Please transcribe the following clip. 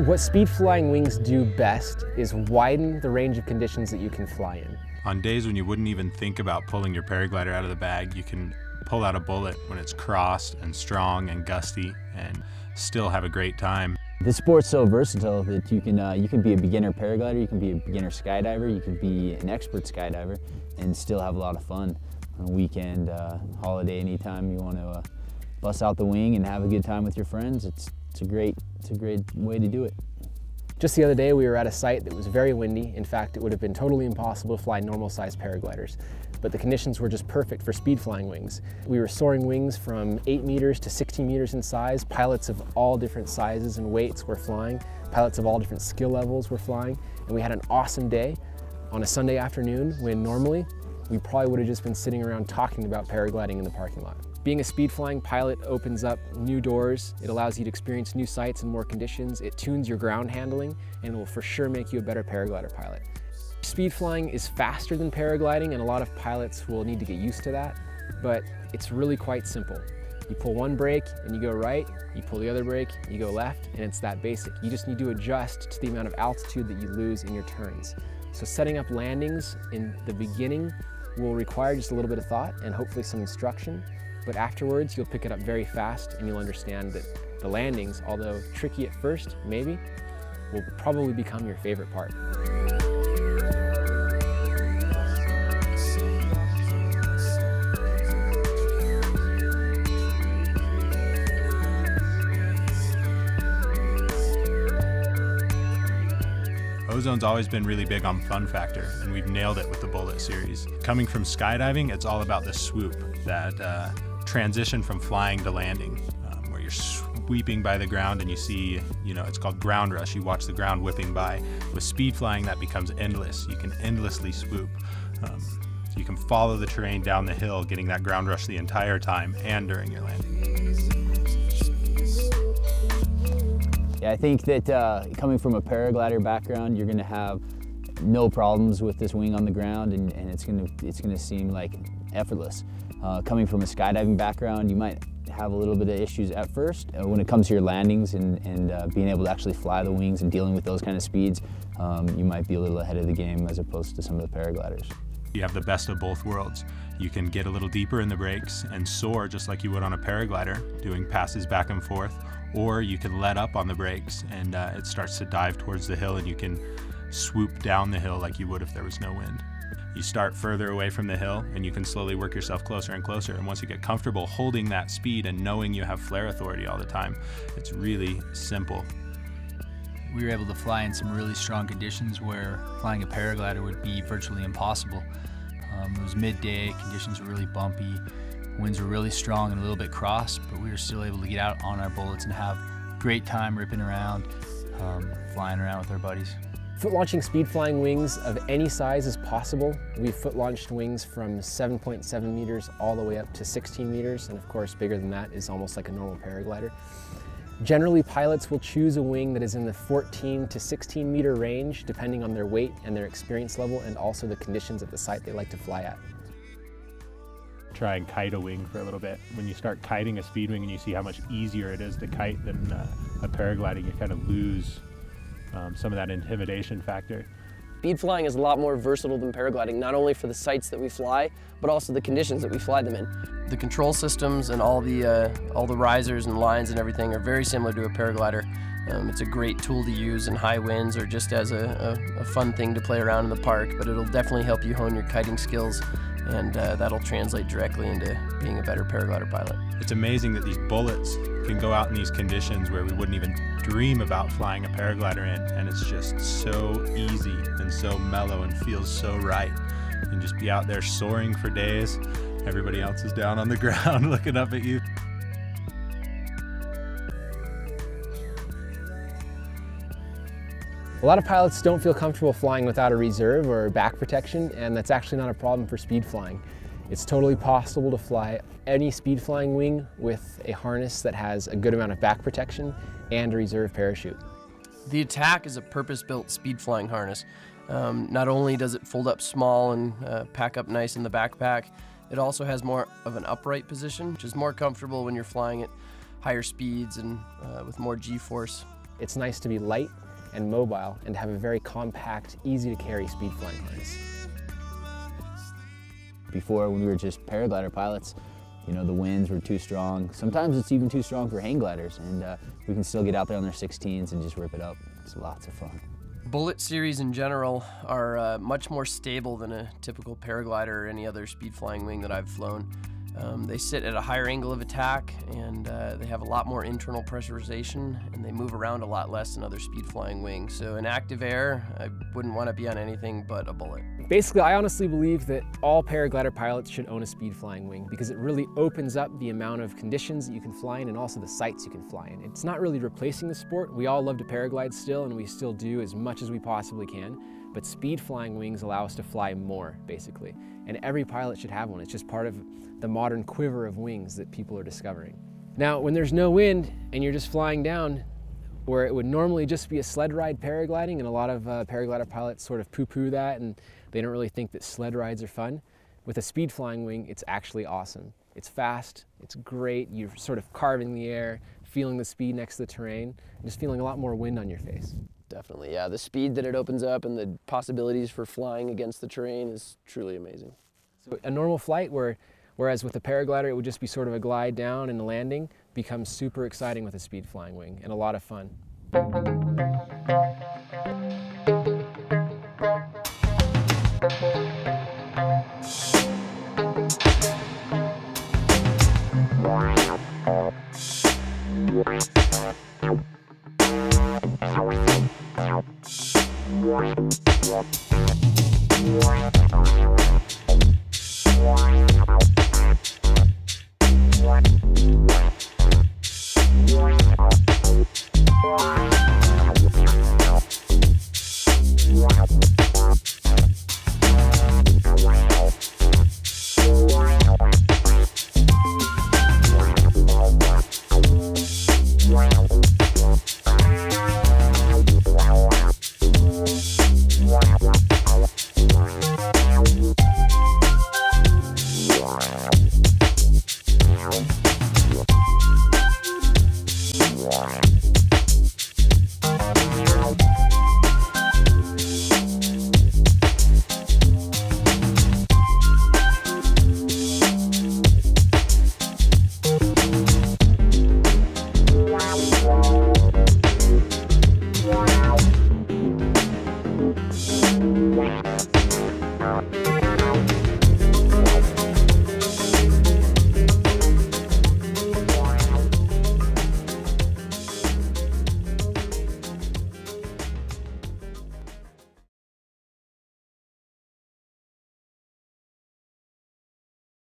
What speed flying wings do best is widen the range of conditions that you can fly in. On days when you wouldn't even think about pulling your paraglider out of the bag, you can pull out a bullet when it's crossed and strong and gusty and still have a great time. This sport's so versatile that you can be a beginner paraglider, you can be a beginner skydiver, you can be an expert skydiver and still have a lot of fun on a weekend, holiday, anytime you want to bust out the wing and have a good time with your friends. It's a great way to do it. Just the other day we were at a site that was very windy. In fact, it would have been totally impossible to fly normal sized paragliders, but the conditions were just perfect for speed flying wings. We were soaring wings from 8 meters to 16 meters in size. Pilots of all different sizes and weights were flying. Pilots of all different skill levels were flying, and we had an awesome day on a Sunday afternoon when normally we probably would have just been sitting around talking about paragliding in the parking lot. Being a speed flying pilot opens up new doors. It allows you to experience new sights and more conditions. It tunes your ground handling, and it will for sure make you a better paraglider pilot. Speed flying is faster than paragliding, and a lot of pilots will need to get used to that, but it's really quite simple. You pull one brake and you go right, you pull the other brake, you go left, and it's that basic. You just need to adjust to the amount of altitude that you lose in your turns. So setting up landings in the beginning will require just a little bit of thought and hopefully some instruction. But afterwards, you'll pick it up very fast and you'll understand that the landings, although tricky at first, maybe, will probably become your favorite part. Ozone's always been really big on fun factor, and we've nailed it with the Bullet series. Coming from skydiving, it's all about the swoop, that transition from flying to landing, where you're sweeping by the ground and you see, it's called ground rush. You watch the ground whipping by. With speed flying, that becomes endless. You can endlessly swoop. You can follow the terrain down the hill, getting that ground rush the entire time and during your landing. Yeah, I think that coming from a paraglider background, you're going to have no problems with this wing on the ground, and it's going to seem like effortless. Coming from a skydiving background, you might have a little bit of issues at first when it comes to your landings and being able to actually fly the wings and dealing with those kind of speeds. You might be a little ahead of the game as opposed to some of the paragliders. You have the best of both worlds. You can get a little deeper in the brakes and soar just like you would on a paraglider, doing passes back and forth, or you can let up on the brakes and it starts to dive towards the hill and you can swoop down the hill like you would if there was no wind. You start further away from the hill and you can slowly work yourself closer and closer, and once you get comfortable holding that speed and knowing you have flare authority all the time, it's really simple. We were able to fly in some really strong conditions where flying a paraglider would be virtually impossible. It was midday, conditions were really bumpy, winds were really strong and a little bit cross, but we were still able to get out on our bullets and have a great time ripping around, flying around with our buddies. Foot launching speed flying wings of any size is possible. We've foot launched wings from 7.7 meters all the way up to 16 meters, and of course bigger than that is almost like a normal paraglider. Generally, pilots will choose a wing that is in the 14 to 16 meter range, depending on their weight and their experience level, and also the conditions at the site they like to fly at. Try and kite a wing for a little bit. When you start kiting a speed wing and you see how much easier it is to kite than a paragliding, you kind of lose some of that intimidation factor. Speed flying is a lot more versatile than paragliding, not only for the sites that we fly, but also the conditions that we fly them in. The control systems and all the risers and lines and everything are very similar to a paraglider. It's a great tool to use in high winds or just as a fun thing to play around in the park, but it'll definitely help you hone your kiting skills, and that'll translate directly into being a better paraglider pilot. It's amazing that these bullets can go out in these conditions where we wouldn't even dream about flying a paraglider in, and it's just so easy and so mellow and feels so right. You can just be out there soaring for days. Everybody else is down on the ground looking up at you. A lot of pilots don't feel comfortable flying without a reserve or back protection, and that's actually not a problem for speed flying. It's totally possible to fly any speed flying wing with a harness that has a good amount of back protection and a reserve parachute. The Attack is a purpose-built speed flying harness. Not only does it fold up small and pack up nice in the backpack, it also has more of an upright position, which is more comfortable when you're flying at higher speeds and with more G-force. It's nice to be light and mobile and to have a very compact, easy to carry speed flying harness. Before, when we were just paraglider pilots, you know, the winds were too strong. Sometimes it's even too strong for hang gliders, and we can still get out there on their 16s and just rip it up. It's lots of fun. Bullet series in general are much more stable than a typical paraglider or any other speed flying wing that I've flown. They sit at a higher angle of attack, and they have a lot more internal pressurization, and they move around a lot less than other speed flying wings. So in active air, I wouldn't want to be on anything but a Bullet. Basically, I honestly believe that all paraglider pilots should own a speed flying wing because it really opens up the amount of conditions that you can fly in and also the sights you can fly in. It's not really replacing the sport. We all love to paraglide still, and we still do as much as we possibly can. But speed flying wings allow us to fly more, basically. And every pilot should have one. It's just part of the modern quiver of wings that people are discovering. Now, when there's no wind and you're just flying down, where it would normally just be a sled ride paragliding, and a lot of paraglider pilots sort of poo-poo that, and they don't really think that sled rides are fun. With a speed flying wing, it's actually awesome. It's fast, it's great, you're sort of carving the air, feeling the speed next to the terrain, and just feeling a lot more wind on your face. Definitely, yeah. The speed that it opens up and the possibilities for flying against the terrain is truly amazing. So a normal flight, whereas with a paraglider it would just be sort of a glide down and a landing, becomes super exciting with a speed flying wing and a lot of fun.